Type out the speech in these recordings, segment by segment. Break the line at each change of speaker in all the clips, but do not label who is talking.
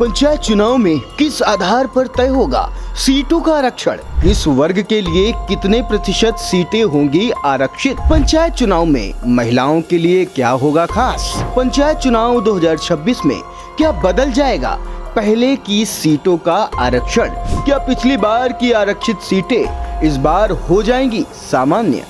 पंचायत चुनाव में किस आधार पर तय होगा सीटों का आरक्षण? किस वर्ग के लिए कितने प्रतिशत सीटें होंगी आरक्षित? पंचायत चुनाव में महिलाओं के लिए क्या होगा खास? पंचायत चुनाव 2026 में क्या बदल जाएगा पहले की सीटों का आरक्षण? क्या पिछली बार की आरक्षित सीटें इस बार हो जाएंगी सामान्य?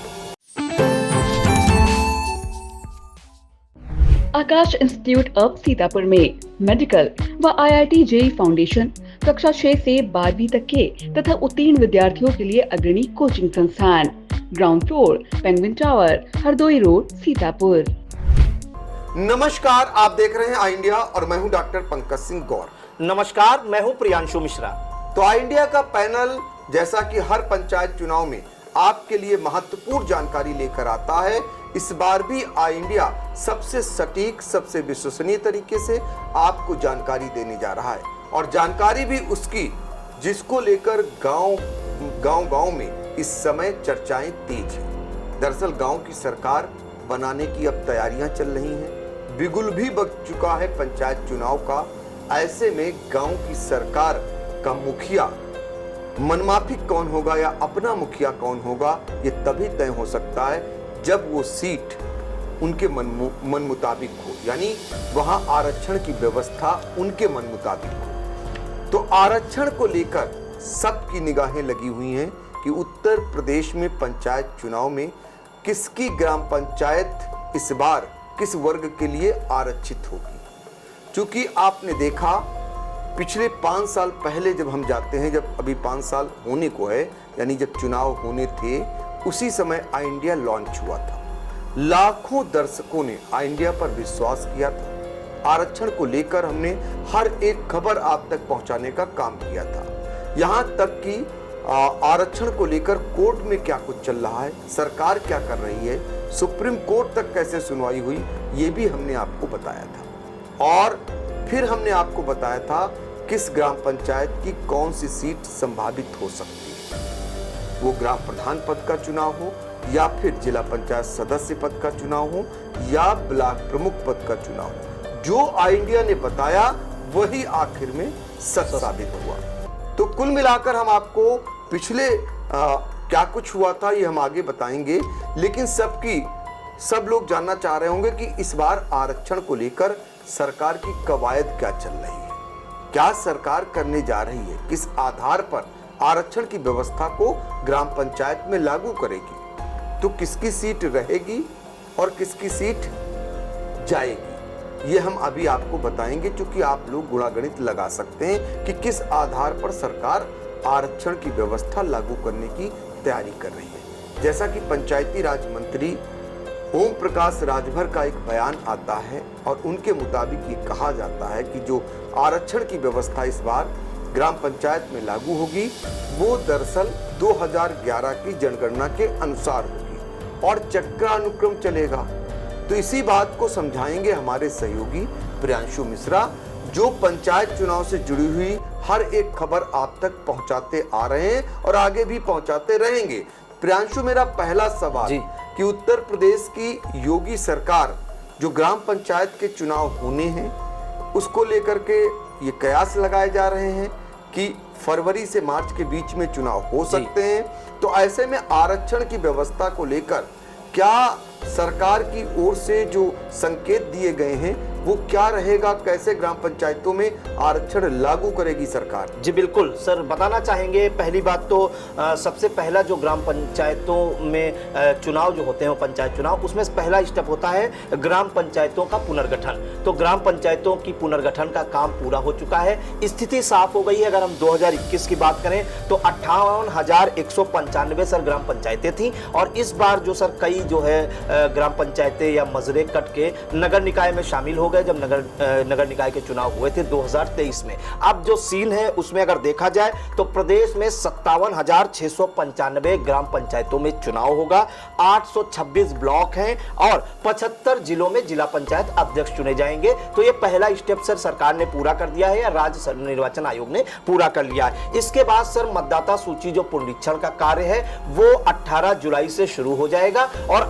आकाश इंस्टीट्यूट ऑफ सीतापुर में मेडिकल व IIT जेई फाउंडेशन कक्षा 6 से 12वीं तक के तथा उत्तीर्ण विद्यार्थियों के लिए अग्रणी कोचिंग संस्थान। Ground floor, penguin tower, Hardoi road, Sitapur.
नमस्कार, आप देख रहे हैं आई इंडिया और मैं हूं डॉक्टर पंकज सिंह गौर।
नमस्कार, मैं हूं प्रियांशु मिश्रा।
तो आई इंडिया का पैनल जैसा कि हर पंचायत चुनाव में आपके लिए महत्वपूर्ण जानकारी लेकर आता है, इस बार भी आई इंडिया सबसे सटीक, सबसे विश्वसनीय तरीके से आपको जानकारी देने जा रहा है और जानकारी भी उसकी जिसको लेकर गांव में इस समय चर्चाएं तेज हैं। दरअसल गांव की सरकार बनाने की अब तैयारियां चल रही हैं। बिगुल भी बज चुका है पंचायत चुनाव का। ऐसे में गांव की सरकार का मुखिया मनमाफिक कौन होगा या अपना मुखिया कौन होगा, ये तभी तय हो सकता है जब वो सीट उनके मन मुताबिक हो, यानी वहां आरक्षण की व्यवस्था उनके मन मुताबिक हो। तो आरक्षण को लेकर सबकी निगाहें लगी हुई हैं कि उत्तर प्रदेश में पंचायत चुनाव में किसकी ग्राम पंचायत इस बार किस वर्ग के लिए आरक्षित होगी। क्योंकि आपने देखा पिछले 5 साल पहले जब हम जाते हैं, जब अभी 5 साल होने को है, यानी जब चुनाव होने थे, उसी समय आई इंडिया लॉन्च हुआ था। लाखों दर्शकों ने आई इंडिया पर विश्वास किया था। आरक्षण को लेकर हमने हर एक खबर आप तक पहुंचाने का काम किया था। यहां तक कि आरक्षण को लेकर कोर्ट में क्या कुछ चल रहा है, सरकार क्या कर रही है, सुप्रीम कोर्ट तक कैसे सुनवाई हुई, ये भी हमने आपको बताया था। और फिर हमने आपको बताया था किस ग्राम पंचायत की कौन सी सीट संभावित हो सकती है। वो ग्राम प्रधान पद का चुनाव हो या फिर जिला पंचायत सदस्य पद का चुनाव हो या ब्लॉक प्रमुख पद का चुनाव हो। जो आई इंडिया ने बताया वही आखिर में सच साबित हुआ। तो कुल मिलाकर हम आपको पिछले क्या कुछ हुआ था ये हम आगे बताएंगे, लेकिन सब लोग जानना चाह रहे होंगे कि इस बार आरक्षण को लेकर सरकार की कवायद क्या चल रही है, क्या सरकार करने जा रही है, किस आधार पर आरक्षण की व्यवस्था को ग्राम पंचायत में लागू करेगी, तो किसकी सीट रहेगी और किसकी सीट जाएगी, ये हम अभी आपको बताएंगे। क्योंकि आप लोग गुणागणित लगा सकते हैं कि किस आधार पर सरकार आरक्षण की व्यवस्था लागू करने की तैयारी कर रही है। जैसा कि पंचायती राज मंत्री ओम प्रकाश राजभर का एक बयान आता है और उनके मुताबिक ये कहा जाता है कि जो आरक्षण की व्यवस्था इस बार ग्राम पंचायत में लागू होगी वो दरअसल 2011 की जनगणना के अनुसार होगी और चक्रानुक्रम चलेगा। तो इसी बात को समझाएंगे हमारे सहयोगी प्रियांशु मिश्रा, जो पंचायत चुनाव से जुड़ी हुई हर एक खबर आप तक पहुंचाते आ रहे हैं और आगे भी पहुंचाते रहेंगे। प्रियांशु, मेरा पहला सवाल कि उत्तर प्रदेश की योगी सरकार जो ग्राम पंचायत के चुनाव होने हैं उसको लेकर के ये कयास लगाए जा रहे हैं कि फरवरी से मार्च के बीच में चुनाव हो सकते हैं। तो ऐसे में आरक्षण की व्यवस्था को लेकर क्या सरकार की ओर से जो संकेत दिए गए हैं वो क्या रहेगा, कैसे ग्राम पंचायतों में आरक्षण लागू करेगी सरकार?
जी बिल्कुल सर, बताना चाहेंगे। पहली बात तो सबसे पहला जो ग्राम पंचायतों में चुनाव जो होते हैं वो पंचायत चुनाव, उसमें पहला स्टेप होता है ग्राम पंचायतों का पुनर्गठन। तो ग्राम पंचायतों की पुनर्गठन का काम पूरा हो चुका है, स्थिति साफ हो गई है। अगर हम 2021 की बात करें तो 58,195 सर ग्राम पंचायतें थी और इस बार जो सर कई जो है ग्राम पंचायतें या मजरे कट के नगर निकाय में शामिल हो गए जब नगर निकाय के चुनाव हुए थे 2023 में। अब जो सीन है उसमें अगर देखा जाए तो प्रदेश में 57,695 ग्राम पंचायतों में चुनाव होगा, 826 ब्लॉक हैं और 75 जिलों में जिला पंचायत अध्यक्ष चुने जाएंगे। तो ये पहला स्टेप सर सरकार ने पूरा कर दिया है या राज्य निर्वाचन आयोग ने पूरा कर लिया है। इसके बाद सर मतदाता सूची जो पुनरीक्षण का कार्य है वो 18 जुलाई से शुरू हो जाएगा और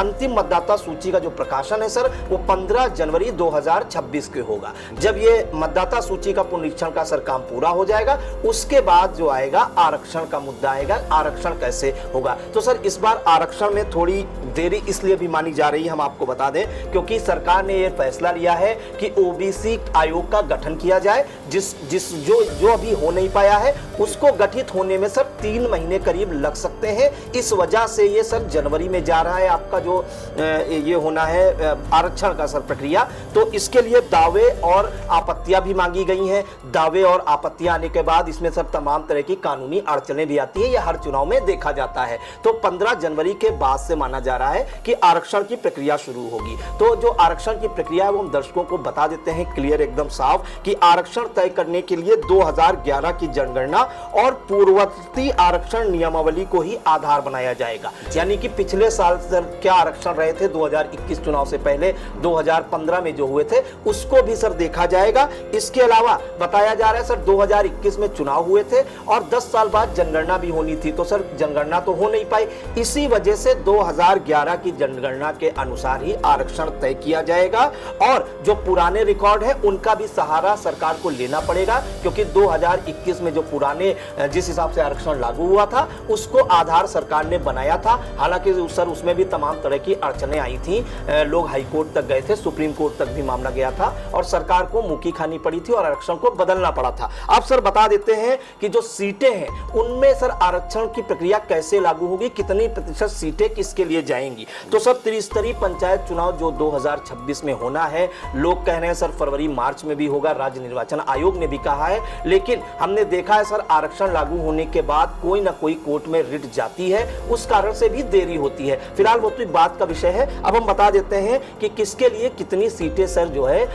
अंतिम मतदाता सूची का जो प्रकाशन है सर वो 15 जनवरी 2026 के होगा। जब ये मतदाता सूची का पुनरीक्षण का सर काम पूरा हो जाएगा, उसके बाद जो आएगा आरक्षण का मुद्दा आएगा, आरक्षण कैसे होगा। तो सर इस बार आरक्षण में थोड़ी देरी इसलिए भी मानी जा रही है, हम आपको बता दें, क्योंकि सरकार ने यह फैसला लिया है कि ओबीसी आयोग का गठन किया जाए, जो अभी हो नहीं पाया है उसको गठित होने में सर 3 महीने करीब लग सकते हैं। इस वजह से ये सर जनवरी में जा रहा है आपका जो ये होना है आरक्षण का सर प्रक्रिया। तो इसके लिए दावे और आपत्तियां भी मांगी गई हैं। दावे और आपत्तियां आने के बाद इसमें सर तमाम तरह की कानूनी अड़चनें भी आती है, यह हर चुनाव में देखा जाता है। तो 15 जनवरी के बाद से माना जा रहा है कि आरक्षण की प्रक्रिया शुरू होगी। तो जो आरक्षण की प्रक्रिया है वो हम दर्शकों को बता देते हैं क्लियर एकदम साफ कि आरक्षण तय करने के लिए 2011 की जनगणना और पूर्ववर्ती आरक्षण नियमावली को ही आधार बनाया जाएगा। यानी कि पिछले साल सर क्या आरक्षण रहे थे 2021 चुनाव से पहले 2015 में जो हुए थे उसको भी सर देखा जाएगा। इसके अलावा बताया जा रहा है सर 2021 में चुनाव हुए थे और 10 साल बाद जनगणना भी होनी थी, तो सर जनगणना तो हो नहीं पाई। इसी वजह से 2011 की जनगणना के अनुसार ही आरक्षण तय किया जाएगा और जो पुराने रिकॉर्ड है उनका भी सहारा सरकार को लेना पड़ेगा, क्योंकि 2021 में जो पुराने जिस हिसाब से आरक्षण लागू हुआ था उसको आधार सरकार ने बनाया था। हालांकि सर उसमें भी तमाम तरह की अड़चनें आई थी, लोग हाई कोर्ट तक गए थे, सुप्रीम कोर्ट तक भी मामला गया था और सरकार को मुक्की खानी पड़ी थी और आरक्षण को बदलना पड़ा था। अब सर बता देते हैं कि जो सीटें हैं उनमें सर आरक्षण की प्रक्रिया कैसे लागू होगी, कितनी प्रतिशत सीटें किसके लिए जाएंगी। तो सर त्रिस्तरीय पंचायत चुनाव जो 2026 में होना है, लोग कह रहे हैं सर फरवरी मार्च में भी होगा, राज्य निर्वाचन आयोग ने भी कहा है, लेकिन हमने देखा है सर आरक्षण लागू होने के बाद कोई ना कोई कोर्ट में रिट जाती है, उस कारण से भी देरी होती है। फिलहाल वो तो बात का विषय है। अब हम बता देते हैं कि किसके लिए कितनी सीटें सर जो है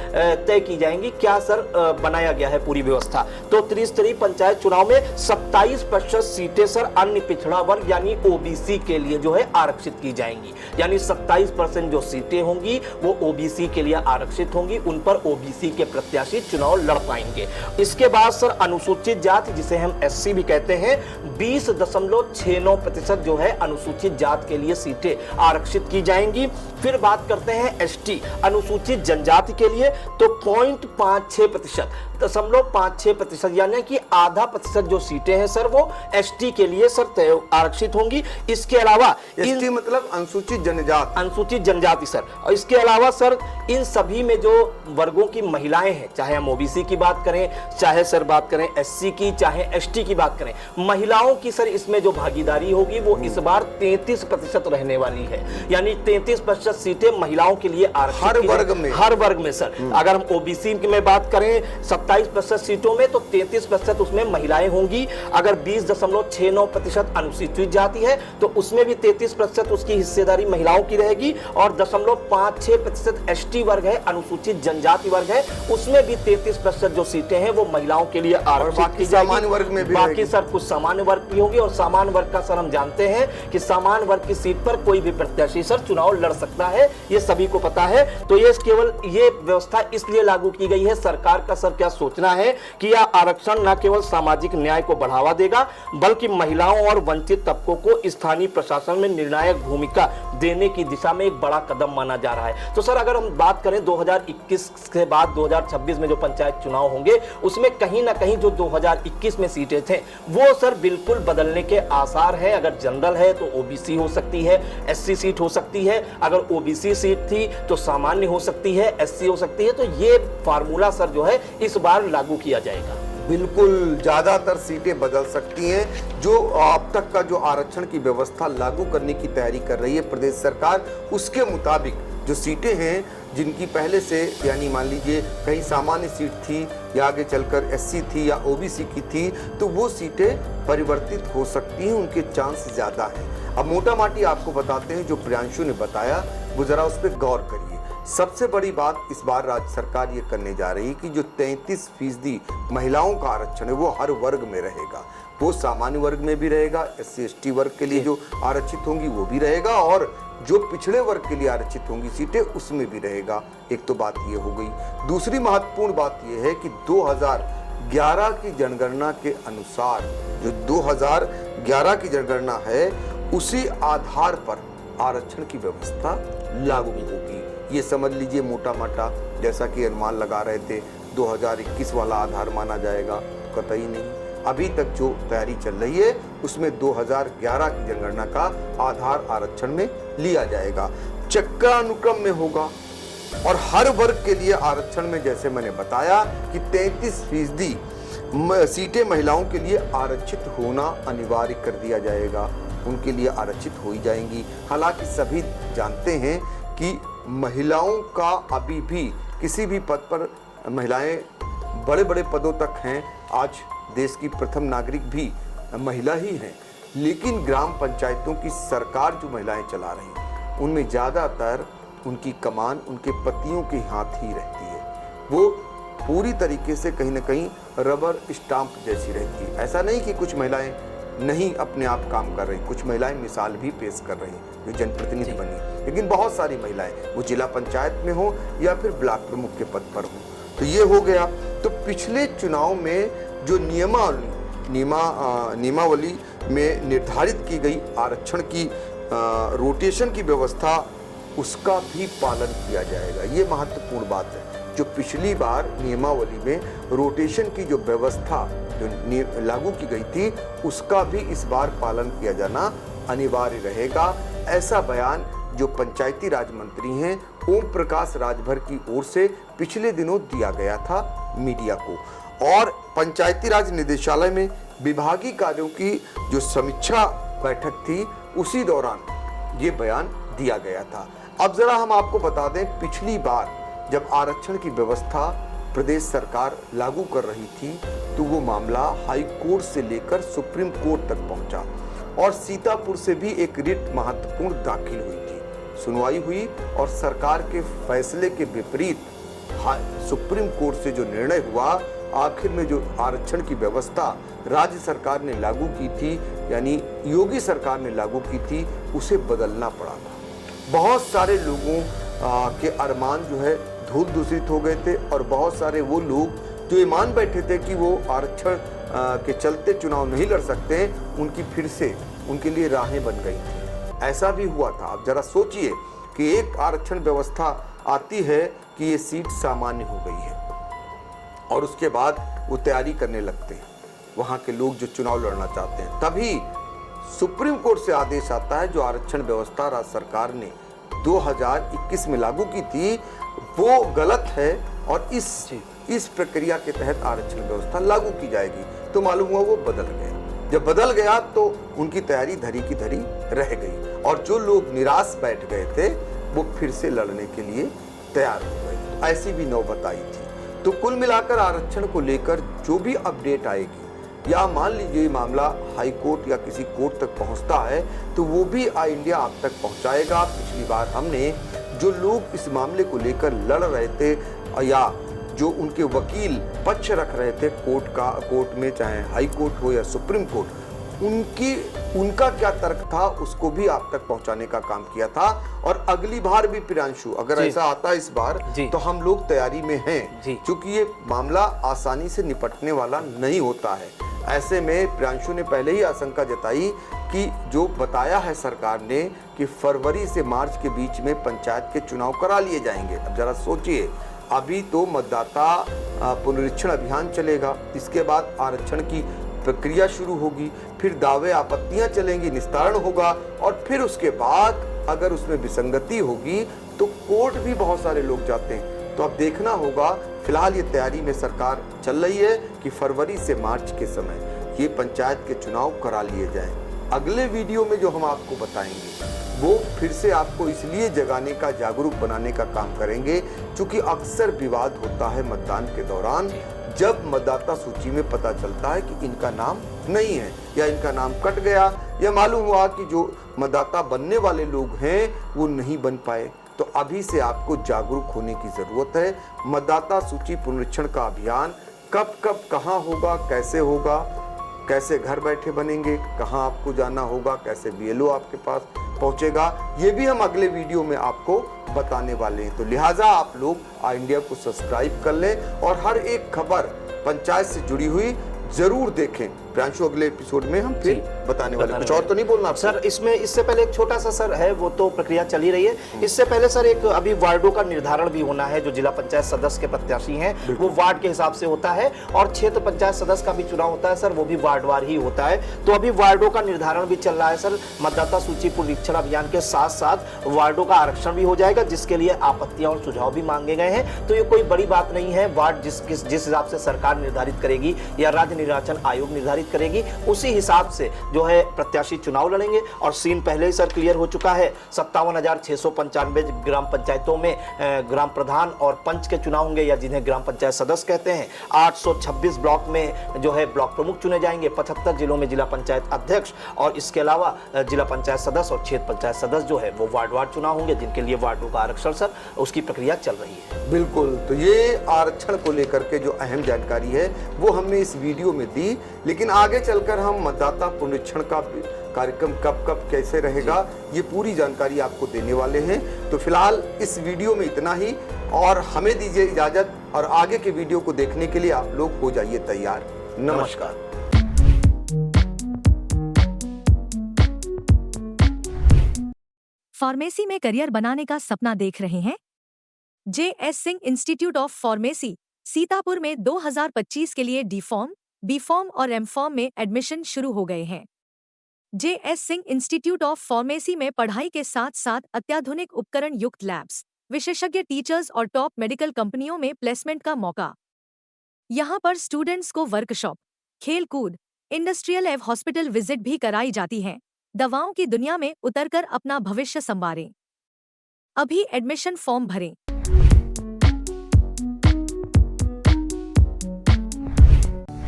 तय की जाएंगी, क्या सर बनाया गया है पूरी व्यवस्था। तो त्रिस्तरीय पंचायत चुनाव में 27% सीटें सर अन्य पिछड़ा वर्ग यानी ओबीसी के लिए जो है आरक्षित की जाएंगी। यानी 27% जो सीटें होंगी वो ओबीसी के लिए आरक्षित होंगी, उन पर ओबीसी के प्रत्याशी चुनाव लड़ पाएंगे। इसके बाद सर अनुसूचित जाति जिसे हम एससी भी कहते हैं 20.69% जो है अनुसूचित जाति के लिए सीटें आरक्षित की जाएंगी। फिर बात करते हैं एसटी अनुसूचित जनजाति के लिए, तो 0.56% यानी कि आधा प्रतिशत जो सीटें हैं सर वो एसटी के लिए सर आरक्षित होंगी। इसके अलावा
एसटी मतलब अनुसूचित जनजाति,
अनुसूचित जनजाति सर। और इसके अलावा सर इन सभी में जो वर्गों की महिलाएं हैं, चाहे हम ओबीसी की बात करें, चाहे सर बात करें एससी की, चाहे एसटी की बात करें, महिलाओं की सर इसमें जो भागीदारी होगी वो इस बार 33% रहने वाली है। यानी 33% सीटें महिलाओं के लिए आरक्षित हर वर्ग में सर। अगर हम ओबीसी में बात करें 27% सीटों में तो 33% उसमें महिलाएं होंगी। अगर 20.69% अनुसूचित जाति है तो उसमें भी 33% उसकी हिस्सेदारी महिलाओं की रहेगी और 0.56% एसटी वर्ग है, अनुसूचित जनजाति वर्ग है, उसमें भी 33% जो सीटें हैं वो महिलाओं के लिए आरक्षित की जाएगी।
सामान्य वर्ग में भी
बाकी सर कुछ सामान्य वर्ग भी होंगे और सामान्य वर्ग का सर हम जानते हैं कि सामान्य वर्ग की सीट पर कोई भी प्रत्याशी सर चुनाव लड़ सकता है, ये सभी को पता है। तो ये केवल ये व्यवस्था इसलिए लागू की गई है, सरकार का सर क्या सोचना है कि यह आरक्षण न केवल सामाजिक न्याय को बढ़ावा देगा बल्कि महिलाओं और वंचित तबकों को स्थानीय प्रशासन में निर्णायक भूमिका देने की दिशा में एक बड़ा कदम माना जा रहा है। तो सर अगर हम बात करें 2021 के बाद 2026 में जो पंचायत चुनाव होंगे उसमें कहीं ना कहीं जो 2021 में सीटें थे वो सर बिल्कुल बदलने के आसार है। अगर जनरल है तो ओबीसी हो सकती है, एससी सीट हो सकती है, अगर ओबीसी सीट थी तो सामान्य हो सकती है, एससी हो सकती है। तो ये फार्मूला सर जो है इस बार लागू किया जाएगा।
बिल्कुल ज्यादातर सीटें बदल सकती हैं। जो अब तक का जो आरक्षण की व्यवस्था लागू करने की तैयारी कर रही है प्रदेश सरकार, उसके मुताबिक जो सीटें हैं जिनकी पहले से यानी मान लीजिए कहीं सामान्य सीट थी या आगे चलकर एससी थी या ओबीसी की थी तो वो सीटें परिवर्तित हो सकती हैं, उनके चांस ज्यादा हैं। अब मोटा माटी आपको बताते हैं जो प्रियांशु ने बताया वो जरा उस पर गौर करिए। सबसे बड़ी बात इस बार राज्य सरकार ये करने जा रही है कि जो 33% महिलाओं का आरक्षण है वो हर वर्ग में रहेगा। वो सामान्य वर्ग में भी रहेगा, एससी एसटी वर्ग के लिए जो आरक्षित होंगी वो भी रहेगा और जो पिछड़े वर्ग के लिए आरक्षित होंगी सीटें उसमें भी रहेगा। एक तो बात ये हो गई। दूसरी महत्वपूर्ण बात ये है कि 2011 की जनगणना के अनुसार जो 2011 की जनगणना है उसी आधार पर आरक्षण की व्यवस्था लागू होगी। ये समझ लीजिए मोटा मोटा जैसा कि अनुमान लगा रहे थे 2021 वाला आधार माना जाएगा, तो कतई नहीं। अभी तक जो तैयारी चल रही है उसमें 2011 की जनगणना का आधार आरक्षण में लिया जाएगा, चक्रानुक्रम में होगा और हर वर्ग के लिए आरक्षण में जैसे मैंने बताया कि 33% सीटें महिलाओं के लिए आरक्षित होना अनिवार्य कर दिया जाएगा, उनके लिए आरक्षित हो ही जाएंगी। हालांकि सभी जानते हैं कि महिलाओं का अभी भी किसी भी पद पर महिलाएं बड़े बड़े पदों तक हैं। आज देश की प्रथम नागरिक भी महिला ही हैं, लेकिन ग्राम पंचायतों की सरकार जो महिलाएं चला रही हैं उनमें ज़्यादातर उनकी कमान उनके पतियों के हाथ ही रहती है। वो पूरी तरीके से कहीं ना कहीं रबर स्टाम्प जैसी रहती है। ऐसा नहीं कि कुछ महिलाएं नहीं अपने आप काम कर रही, कुछ महिलाएं मिसाल भी पेश कर रही जो जनप्रतिनिधि बनी, लेकिन बहुत सारी महिलाएं वो जिला पंचायत में हो या फिर ब्लॉक प्रमुख के पद पर हो। तो ये हो गया। तो पिछले चुनाव में जो नियमावली में निर्धारित की गई आरक्षण की रोटेशन की व्यवस्था, उसका भी पालन किया जाएगा। ये महत्वपूर्ण बात है। जो पिछली बार नियमावली में रोटेशन की जो व्यवस्था जो लागू की गई थी, उसका भी इस बार पालन किया जाना अनिवार्य रहेगा। ऐसा बयान जो पंचायती राज मंत्री हैं ओम प्रकाश राजभर की ओर से पिछले दिनों दिया गया था मीडिया को, और पंचायती राज निदेशालय में विभागीय कार्यों की जो समीक्षा बैठक थी उसी दौरान ये बयान दिया गया था। अब जरा हम आपको बता दें, पिछली बार जब आरक्षण की व्यवस्था प्रदेश सरकार लागू कर रही थी तो वो मामला हाई कोर्ट से लेकर सुप्रीम कोर्ट तक पहुंचा और सीतापुर से भी एक रिट महत्वपूर्ण दाखिल हुई थी, सुनवाई हुई और सरकार के फैसले के विपरीत सुप्रीम कोर्ट से जो निर्णय हुआ, आखिर में जो आरक्षण की व्यवस्था राज्य सरकार ने लागू की थी, यानी योगी सरकार ने लागू की थी, उसे बदलना पड़ा था। बहुत सारे लोगों के अरमान जो है धूल दूषित हो गए थे और बहुत सारे वो लोग जो ये मान बैठे थे कि वो आरक्षण के चलते चुनाव नहीं लड़ सकते, उनकी फिर से उनके लिए राहें बन गई थी। ऐसा भी हुआ था। अब जरा सोचिए कि एक आरक्षण व्यवस्था आती है कि ये सीट सामान्य हो गई है और उसके बाद वो तैयारी करने लगते हैं वहाँ के लोग जो चुनाव लड़ना चाहते हैं, तभी सुप्रीम कोर्ट से आदेश आता है जो आरक्षण व्यवस्था राज्य सरकार ने 2021 में लागू की थी वो गलत है और इस प्रक्रिया के तहत आरक्षण व्यवस्था लागू की जाएगी। तो मालूम हुआ वो बदल गया। जब बदल गया तो उनकी तैयारी धरी की धरी रह गई और जो लोग निराश बैठ गए थे वो फिर से लड़ने के लिए तैयार हो गए। ऐसी भी नौबत आई थी। तो कुल मिलाकर आरक्षण को लेकर जो भी अपडेट आएगी, या मान लीजिए मामला हाई कोर्ट या किसी कोर्ट तक पहुंचता है तो वो भी आई इंडिया आप तक पहुंचाएगा। पिछली बार हमने जो लोग इस मामले को लेकर लड़ रहे थे या जो उनके वकील पक्ष रख रहे थे कोर्ट में, चाहे हाई कोर्ट हो या सुप्रीम कोर्ट, उनका क्या तर्क था उसको भी आप तक पहुंचाने का काम किया था। और अगली बार भी प्रियांशु अगर ऐसा आता है इस बार तो हम लोग तैयारी में हैं, क्योंकि ये मामला आसानी से निपटने वाला नहीं होता है। ऐसे में प्रियांशु ने पहले ही आशंका जताई कि जो बताया है सरकार ने कि फरवरी से मार्च के बीच में पंचायत के चुनाव करा लिए जाएंगे। अब जरा सोचिए, अभी तो मतदाता पुनरीक्षण अभियान चलेगा, इसके बाद आरक्षण की प्रक्रिया शुरू होगी, फिर दावे आपत्तियां चलेंगी, निस्तारण होगा और फिर उसके बाद अगर उसमें विसंगति होगी तो कोर्ट भी बहुत सारे लोग जाते हैं। तो अब देखना होगा। फिलहाल ये तैयारी में सरकार चल रही है कि फरवरी से मार्च के समय ये पंचायत के चुनाव करा लिए जाएं। अगले वीडियो में जो हम आपको बताएंगे वो फिर से आपको इसलिए जगाने का, जागरूक बनाने का काम करेंगे क्योंकि अक्सर विवाद होता है मतदान के दौरान, जब मतदाता सूची में पता चलता है कि इनका नाम नहीं है या इनका नाम कट गया या मालूम हुआ कि जो मतदाता बनने वाले लोग हैं वो नहीं बन पाए। तो अभी से आपको जागरूक होने की जरूरत है। मतदाता सूची पुनरीक्षण का अभियान कब कब कहाँ होगा, कैसे होगा, कैसे घर बैठे बनेंगे, कहाँ आपको जाना होगा, कैसे बीएलओ आपके पास पहुंचेगा, ये भी हम अगले वीडियो में आपको बताने वाले हैं। तो लिहाजा आप लोग आई इंडिया को सब्सक्राइब कर लें और हर एक खबर पंचायत से जुड़ी हुई जरूर देखें। प्रियांशु अगले एपिसोड में हम फिर बताने वाले। कुछ और
वाले।
तो नहीं बोलना आपको?
सर इसमें इससे पहले एक छोटा सा सर है, वो तो प्रक्रिया चली रही है। इससे पहले सर एक अभी वार्डों का निर्धारण भी होना है। जो जिला पंचायत सदस्य के प्रत्याशी हैं वो वार्ड के हिसाब से होता है, और क्षेत्र पंचायत सदस्य का भी चुनाव होता है सर, वो भी वार्डवार ही होता है। तो अभी वार्डों का निर्धारण भी चल रहा है सर। मतदाता सूची पुनरीक्षण अभियान के साथ साथ वार्डों का आरक्षण भी हो जाएगा, जिसके लिए आपत्तियां और सुझाव भी मांगे गए हैं। तो ये कोई बड़ी बात नहीं है। वार्ड जिस हिसाब से सरकार निर्धारित करेगी या राज्य निर्वाचन आयोग निर्धारित करेगी, उसी हिसाब से जो है प्रत्याशी चुनाव लड़ेंगे। और सीन पहले ही सर क्लियर हो चुका है। 57,695 ग्राम पंचायतों में ग्राम प्रधान और पंच के चुनाव होंगे, या जिन्हें ग्राम पंचायत सदस्य कहते हैं। 826 ब्लॉक में जो है ब्लॉक प्रमुख चुने जाएंगे। 75 जिलों में जिला पंचायत अध्यक्ष, और इसके अलावा जिला पंचायत सदस्य और क्षेत्र पंचायत सदस्य जो है वो वार्डवार चुनाव होंगे, जिनके लिए वार्डों का आरक्षण सर उसकी प्रक्रिया चल रही है।
बिल्कुल। तो ये आरक्षण को लेकर के जो अहम जानकारी है वो हमने इस वीडियो में दी, लेकिन आगे चलकर हम मतदाता पुनरीक्षण का कार्यक्रम कब कैसे रहेगा ये पूरी जानकारी आपको देने वाले हैं। तो फिलहाल इस वीडियो में इतना ही, और हमें दीजिए इजाजत, और आगे के वीडियो को देखने के लिए आप लोग हो जाइए तैयार। नमस्कार।
फार्मेसी में करियर बनाने का सपना देख रहे हैं? JS. Singh institute of pharmacy Sitapur में 2025 के लिए डी फॉर्म, बी फॉर्म और एम फॉर्म में एडमिशन शुरू हो गए हैं। JS. Singh institute of pharmacy में पढ़ाई के साथ साथ अत्याधुनिक उपकरण युक्त लैब्स, विशेषज्ञ टीचर्स और टॉप मेडिकल कंपनियों में प्लेसमेंट का मौका। यहाँ पर स्टूडेंट्स को वर्कशॉप, खेल-कूद, इंडस्ट्रियल एवं हॉस्पिटल विजिट भी कराई जाती हैं। दवाओं की दुनिया में उतरकर अपना भविष्य संवारें। अभी एडमिशन फॉर्म भरें।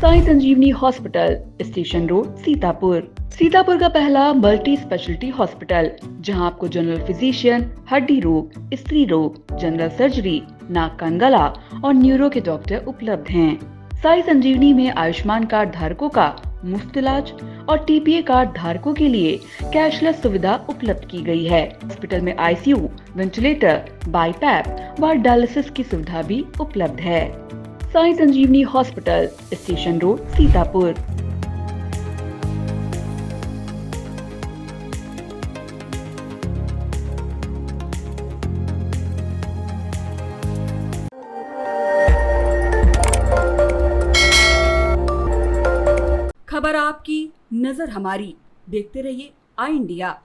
Sai Sanjivani hospital, station road, Sitapur. Sitapur का पहला मल्टी स्पेशलिटी हॉस्पिटल, जहां आपको जनरल फिजिशियन, हड्डी रोग, स्त्री रोग, जनरल सर्जरी, नाक कान गला और न्यूरो के डॉक्टर उपलब्ध हैं। साई संजीवनी में आयुष्मान कार्ड धारकों का मुफ्त इलाज और टीपीए कार्ड धारकों के लिए कैशलेस सुविधा उपलब्ध की गई है। हॉस्पिटल में आईसीयू, वेंटिलेटर, बाईपैप व डायलिसिस की सुविधा भी उपलब्ध है। Sai Sanjivani hospital, station road, Sitapur.
खबर आपकी, नजर हमारी। देखते रहिए आई इंडिया।